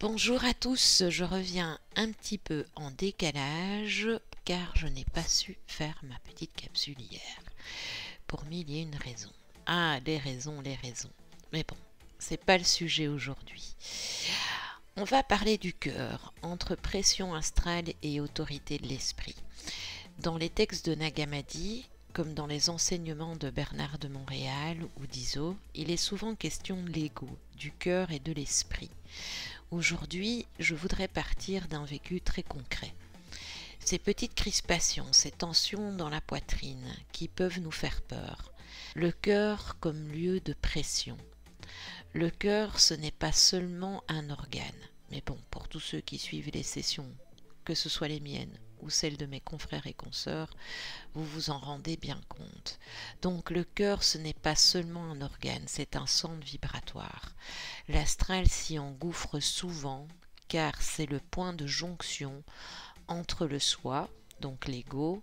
Bonjour à tous, je reviens un petit peu en décalage car je n'ai pas su faire ma petite capsule hier. Pour mille et une raisons. Ah, les raisons. Mais bon, c'est pas le sujet aujourd'hui. On va parler du cœur, entre pression astrale et autorité de l'esprit. Dans les textes de Nag Hammadi, comme dans les enseignements de Bernard de Montréal ou d'Iso, il est souvent question de l'ego, du cœur et de l'esprit. Aujourd'hui, je voudrais partir d'un vécu très concret. Ces petites crispations, ces tensions dans la poitrine qui peuvent nous faire peur. Le cœur comme lieu de pression. Le cœur, ce n'est pas seulement un organe. Mais bon, pour tous ceux qui suivent les sessions, que ce soit les miennes ou celles de mes confrères et consoeurs, vous vous en rendez bien compte. Donc le cœur, ce n'est pas seulement un organe, c'est un centre vibratoire. L'astral s'y engouffre souvent, car c'est le point de jonction entre le soi, donc l'ego,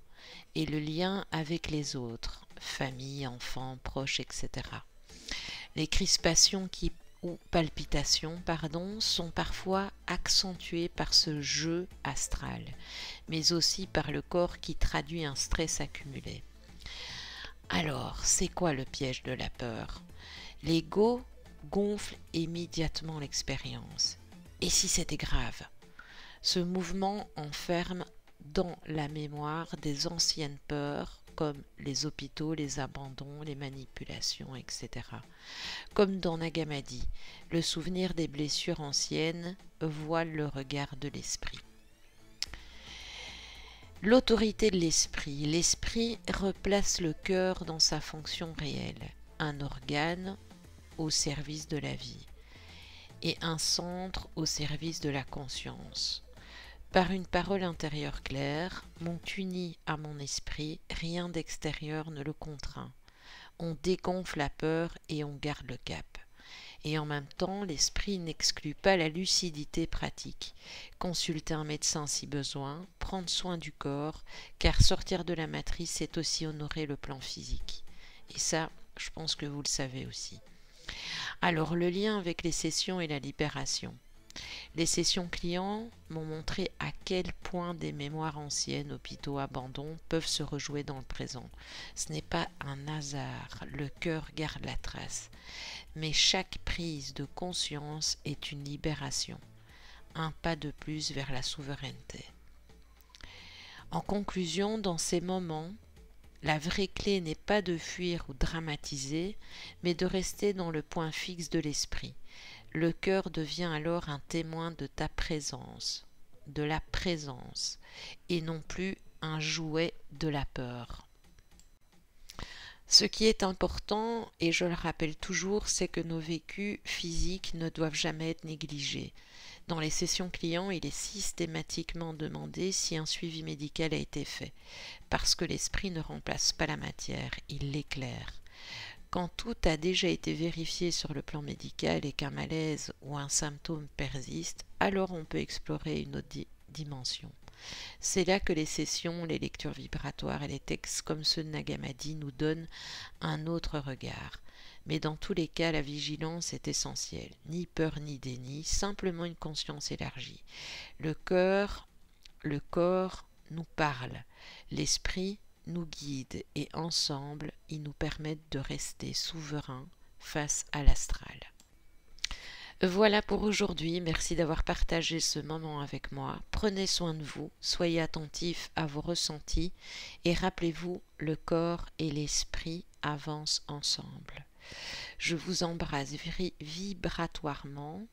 et le lien avec les autres, famille, enfants, proches, etc. Les crispations ou palpitations, sont parfois accentuées par ce jeu astral, mais aussi par le corps qui traduit un stress accumulé. Alors, c'est quoi le piège de la peur? L'ego gonfle immédiatement l'expérience. Et si c'était grave? Ce mouvement enferme dans la mémoire des anciennes peurs comme les hôpitaux, les abandons, les manipulations, etc. Comme dans Nag Hammadi, le souvenir des blessures anciennes voile le regard de l'esprit. L'autorité de l'esprit. L'esprit replace le cœur dans sa fonction réelle, un organe au service de la vie et un centre au service de la conscience. Par une parole intérieure claire, m'ont uni à mon esprit, rien d'extérieur ne le contraint. On dégonfle la peur et on garde le cap. Et en même temps, l'esprit n'exclut pas la lucidité pratique. Consulter un médecin si besoin, prendre soin du corps, car sortir de la matrice, c'est aussi honorer le plan physique. Et ça, je pense que vous le savez aussi. Alors, le lien avec les sessions et la libération. Les sessions clients m'ont montré à quel point des mémoires anciennes, hôpitaux, abandons peuvent se rejouer dans le présent. Ce n'est pas un hasard, le cœur garde la trace. Mais chaque prise de conscience est une libération, un pas de plus vers la souveraineté. En conclusion, dans ces moments, la vraie clé n'est pas de fuir ou dramatiser, mais de rester dans le point fixe de l'esprit. Le cœur devient alors un témoin de ta présence, de la présence, et non plus un jouet de la peur. Ce qui est important, et je le rappelle toujours, c'est que nos vécus physiques ne doivent jamais être négligés. Dans les sessions clients, il est systématiquement demandé si un suivi médical a été fait, parce que l'esprit ne remplace pas la matière, il l'éclaire. Quand tout a déjà été vérifié sur le plan médical et qu'un malaise ou un symptôme persiste, alors on peut explorer une autre dimension. C'est là que les sessions, les lectures vibratoires et les textes comme ceux de Nag Hammadi nous donnent un autre regard. Mais dans tous les cas, la vigilance est essentielle. Ni peur ni déni, simplement une conscience élargie. Le corps nous parle. L'esprit nous guide et ensemble, ils nous permettent de rester souverains face à l'astral. Voilà pour aujourd'hui, merci d'avoir partagé ce moment avec moi. Prenez soin de vous, soyez attentifs à vos ressentis et rappelez-vous, le corps et l'esprit avancent ensemble. Je vous embrasse vibratoirement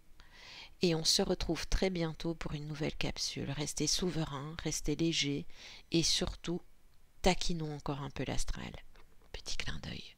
et on se retrouve très bientôt pour une nouvelle capsule. Restez souverains, restez légers et surtout, taquinons encore un peu l'astral. Petit clin d'œil.